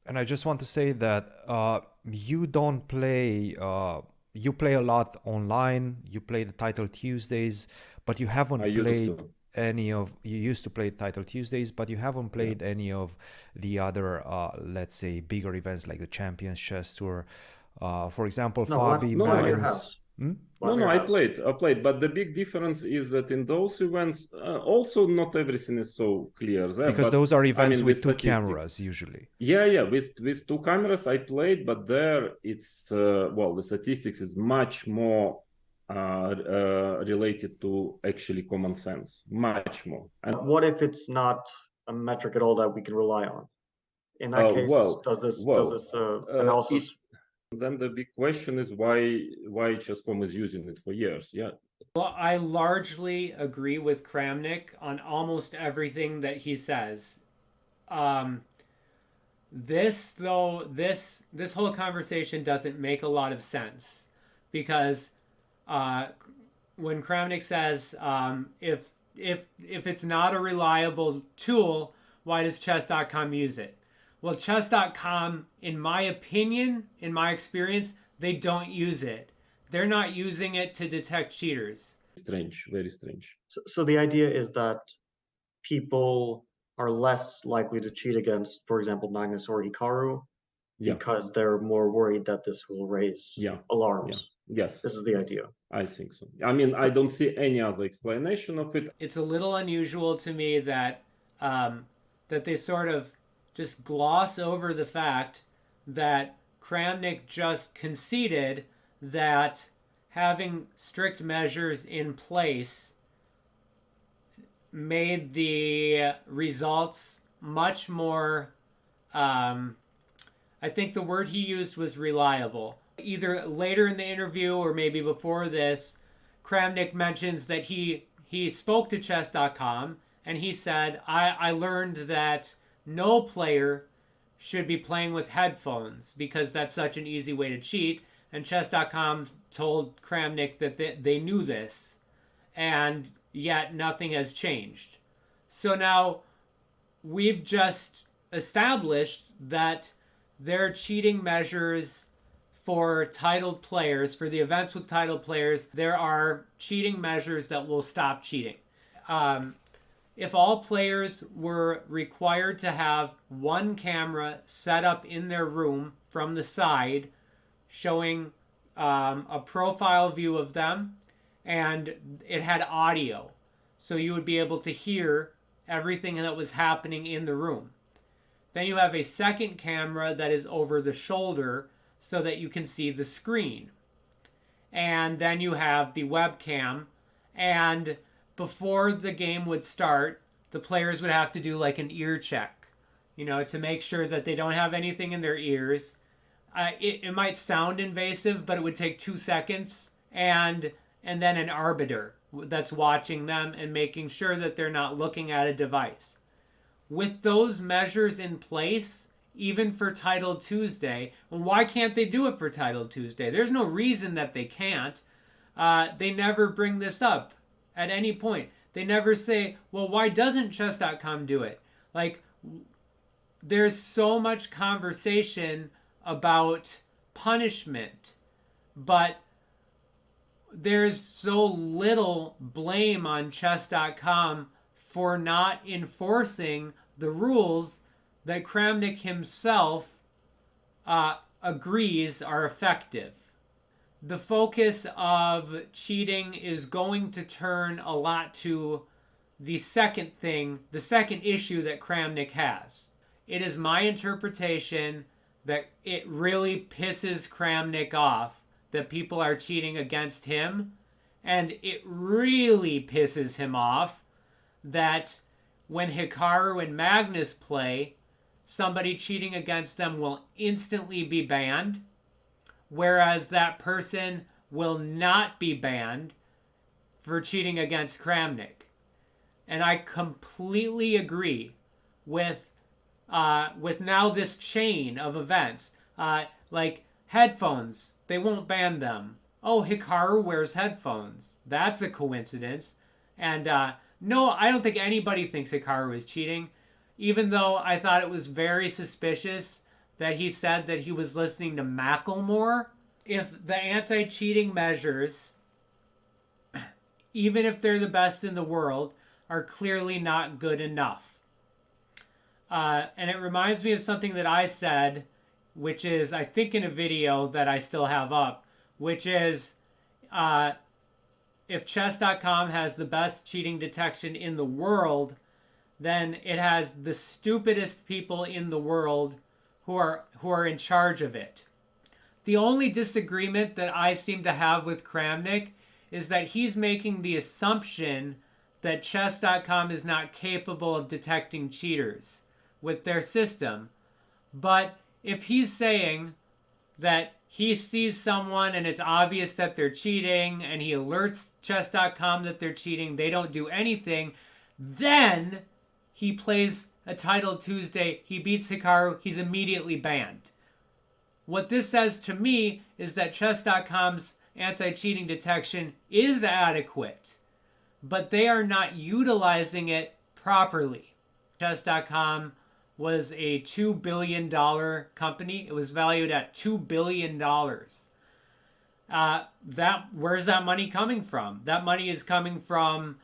And I just want to say that you don't play. You play a lot online. You play the Title Tuesdays, but you I haven't used played to. any of. You used to play Title Tuesdays, but you haven't Yeah. played any of the other, let's say, bigger events like the Champions Chess Tour. For example, No, Fabi, No, no, Vladimir Magnus. has. Hmm? Vladimir has. I played, but the big difference is that in those events, also not everything is so clear there. Because But those are I events mean, with with two statistics, cameras usually. yeah, with two cameras I played, but there it's well, the statistics is much more related to actually common sense, much more. And What if it's not a metric at all that we can rely on? In that case, well, does this it analysis? then the big question is why Chess.com is using it for years. Yeah, Well, I largely agree with Kramnik on almost everything that he says. Um, this whole conversation doesn't make a lot of sense because uh, when Kramnik says if it's not a reliable tool, why does chess.com use it? Well, chess.com, in my opinion, in my experience, they don't use it. They're not using it to detect cheaters. strange, very strange. So the idea is that people are less likely to cheat against, for example, Magnus or Hikaru, Yeah, because they're more worried that this will raise yeah, yeah. alarms. Yes, This is the yes, idea. I think so. I mean, I don't see any other explanation of it. It's a little unusual to me that that they sort of just gloss over the fact that Kramnik just conceded that having strict measures in place made the results much more. I think the word he used was reliable. Either later in the interview or maybe before this, Kramnik mentions that he spoke to chess.com and he said, I learned that no player should be playing with headphones because that's such an easy way to cheat. And chess.com told Kramnik that they knew this, and yet nothing has changed. So now we've just established that there are cheating measures for titled players, for the events with titled players. There are cheating measures that will stop cheating. Um, if all players were required to have one camera set up in their room from the side, showing a profile view of them, and it had audio, so you would be able to hear everything that was happening in the room. Then you have a second camera that is over the shoulder so that you can see the screen. And then you have the webcam. And before the game would start, the players would have to do like an ear check, to make sure that they don't have anything in their ears. It might sound invasive, but it would take 2 seconds. And then an arbiter that's watching them and making sure that they're not looking at a device. With those measures in place, even for Title Tuesday, well, why can't they do it for Title Tuesday? There's no reason that they can't. They never bring this up at any point. They never say, well, why doesn't chess.com do it? Like, there's so much conversation about punishment, but there's so little blame on chess.com for not enforcing the rules that Kramnik himself agrees are effective. The focus of cheating is going to turn a lot to the second issue that Kramnik has. It is my interpretation that it really pisses Kramnik off that people are cheating against him, and it really pisses him off that when Hikaru and Magnus play, somebody cheating against them will instantly be banned, whereas that person will not be banned for cheating against Kramnik. And I completely agree with now this chain of events. Like headphones, they won't ban them. Oh, Hikaru wears headphones. That's a coincidence. And no, I don't think anybody thinks Hikaru is cheating, even though I thought it was very suspicious that he said that he was listening to Macklemore. If the anti-cheating measures, even if they're the best in the world, are clearly not good enough. And it reminds me of something that I said, which is, I think, in a video that I still have up, which is, if chess.com has the best cheating detection in the world, then it has the stupidest people in the world who are in charge of it. The only disagreement that I seem to have with Kramnik is that he's making the assumption that chess.com is not capable of detecting cheaters with their system. But if he's saying that he sees someone and it's obvious that they're cheating and he alerts chess.com that they're cheating, they don't do anything, then he plays a title Tuesday, he beats Hikaru, he's immediately banned. What this says to me is that chess.com's anti-cheating detection is adequate, but they are not utilizing it properly. Chess.com was a $2 billion company. It was valued at $2 billion. Where's that money coming from? That money is coming from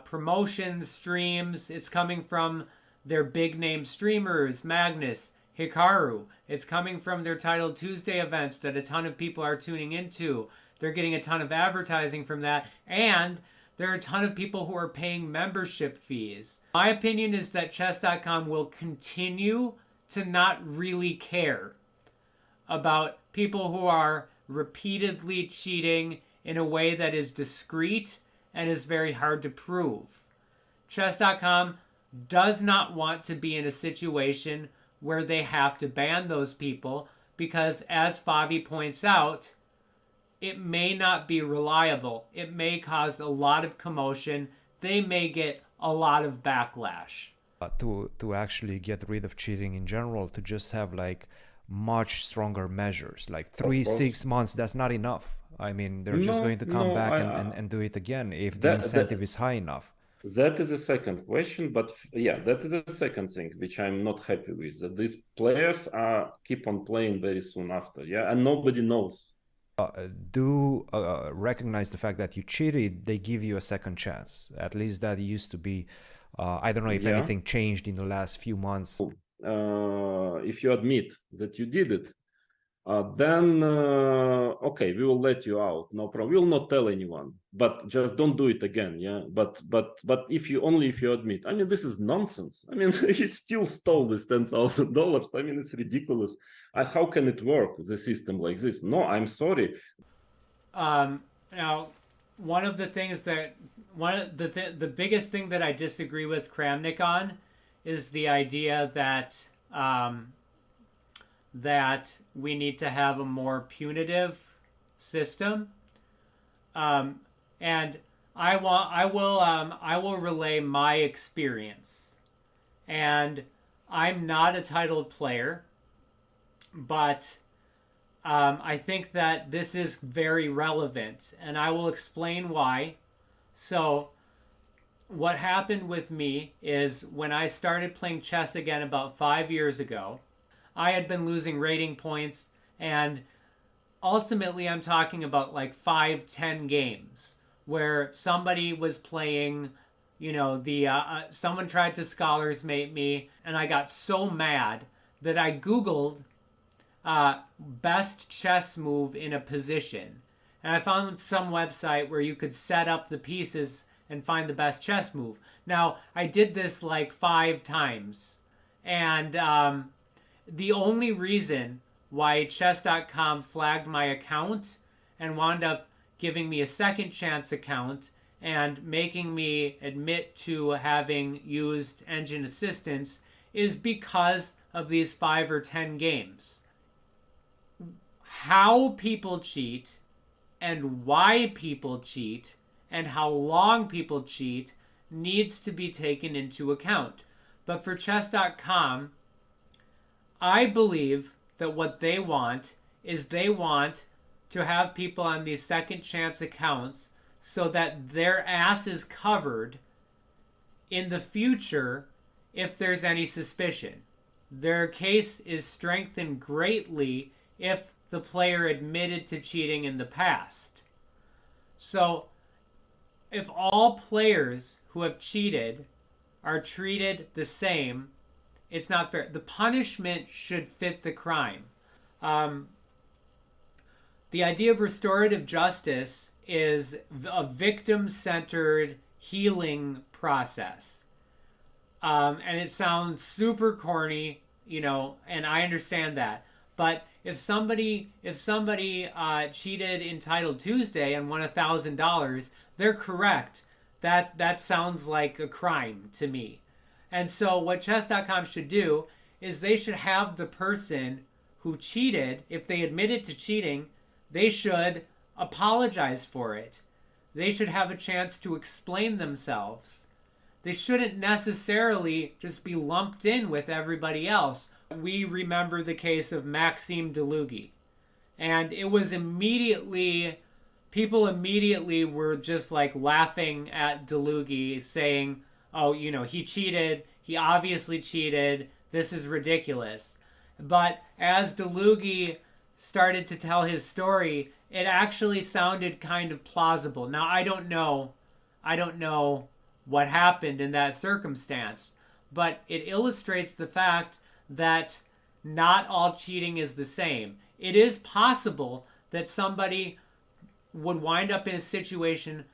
promotion streams. It's coming from their big name streamers, Magnus, Hikaru. It's coming from their Title Tuesday events that a ton of people are tuning into. They're getting a ton of advertising from that. And there are a ton of people who are paying membership fees. My opinion is that chess.com will continue to not really care about people who are repeatedly cheating in a way that is discreet and is very hard to prove. Chess.com does not want to be in a situation where they have to ban those people because, as Fabi points out, it may not be reliable. It may cause a lot of commotion. They may get a lot of backlash. To actually get rid of cheating in general, to just have like much stronger measures, like 3-6 months, that's not enough. I mean, they're just going to come back and do it again if the incentive is high enough. That is a second question, but yeah, that is a second thing which I'm not happy with. That these players keep on playing very soon after, yeah, and nobody knows. Do recognize the fact that you cheated, they give you a second chance. At least that used to be. I don't know if anything changed in the last few months. If you admit that you did it, then okay, we will let you out, no problem. We will not tell anyone, but just don't do it again, yeah. But if you admit, I mean, this is nonsense. I mean, he still stole this $10,000. I mean, it's ridiculous. How can it work, the system like this? No, I'm sorry. Now, one of the things that the biggest thing that I disagree with Kramnik on is the idea that that we need to have a more punitive system, and I will relay my experience. And I'm not a titled player, but I think that this is very relevant, and I will explain why. So what happened with me is when I started playing chess again about 5 years ago, I had been losing rating points, and ultimately I'm talking about like 5-10 games where somebody was playing, you know, someone tried to scholars mate me, and I got so mad that I Googled best chess move in a position, and I found some website where you could set up the pieces and find the best chess move. Now, I did this like 5 times, and the only reason why chess.com flagged my account and wound up giving me a second chance account and making me admit to having used engine assistance is because of these 5 or 10 games. How people cheat and why people cheat and how long people cheat needs to be taken into account. But for chess.com, I believe that what they want is they want to have people on these second chance accounts so that their ass is covered in the future if there's any suspicion. their case is strengthened greatly if the player admitted to cheating in the past. So if all players who have cheated are treated the same, it's not fair. The punishment should fit the crime. The idea of restorative justice is a victim-centered healing process. And it sounds super corny, and I understand that. But if somebody cheated in Title Tuesday and won $1,000, they're correct. That sounds like a crime to me. And so what chess.com should do is they should have the person who cheated, if they admitted to cheating, they should apologize for it. They should have a chance to explain themselves. They shouldn't necessarily just be lumped in with everybody else. We remember the case of Maxime Delugi. And it was people immediately were just like laughing at Delugi, saying, oh, he cheated. He obviously cheated. This is ridiculous. But as Delugi started to tell his story, it actually sounded kind of plausible. Now, I don't know what happened in that circumstance, but it illustrates the fact that not all cheating is the same. It is possible that somebody would wind up in a situation.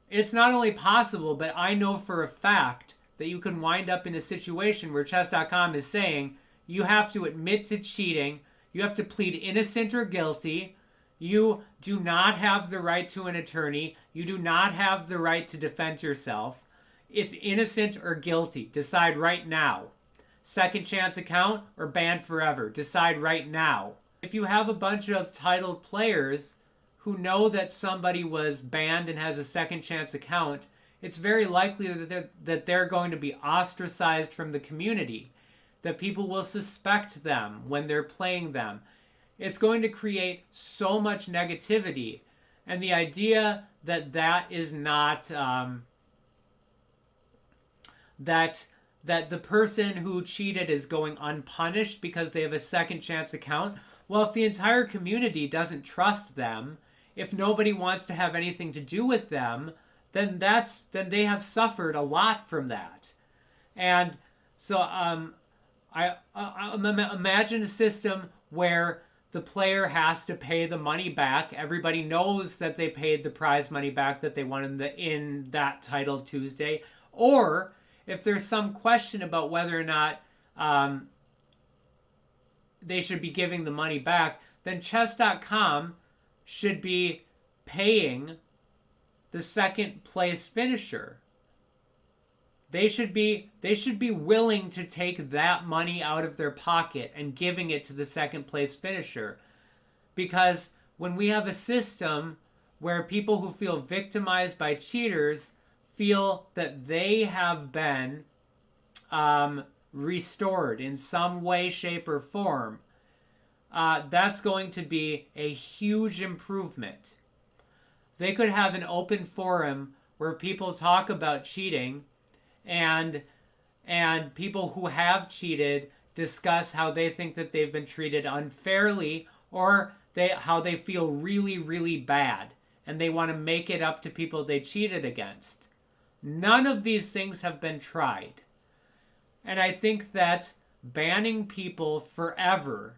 It's not only possible, but I know for a fact that you can wind up in a situation where chess.com is saying you have to admit to cheating, you have to plead innocent or guilty, you do not have the right to an attorney, you do not have the right to defend yourself. It's innocent or guilty. Decide right now. Second chance account or banned forever. Decide right now. If you have a bunch of titled players who know that somebody was banned and has a second chance account, it's very likely that they're going to be ostracized from the community, that people will suspect them when they're playing them. It's going to create so much negativity. And the idea that is not... that the person who cheated is going unpunished because they have a second chance account. Well, if the entire community doesn't trust them, if nobody wants to have anything to do with them, then they have suffered a lot from that. And so I imagine a system where the player has to pay the money back. Everybody knows that they paid the prize money back that they won in that Title Tuesday. Or if there's some question about whether or not they should be giving the money back, then chess.com should be paying the second place finisher. They should be willing to take that money out of their pocket and giving it to the second place finisher. Because when we have a system where people who feel victimized by cheaters feel that they have been restored in some way, shape, or form, that's going to be a huge improvement. They could have an open forum where people talk about cheating, and people who have cheated discuss how they think that they've been treated unfairly, or how they feel really, really bad, and they want to make it up to people they cheated against. None of these things have been tried. And I think that banning people forever,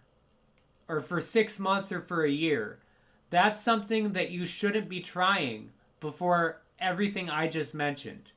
or for 6 months or for a year, that's something that you shouldn't be trying before everything I just mentioned.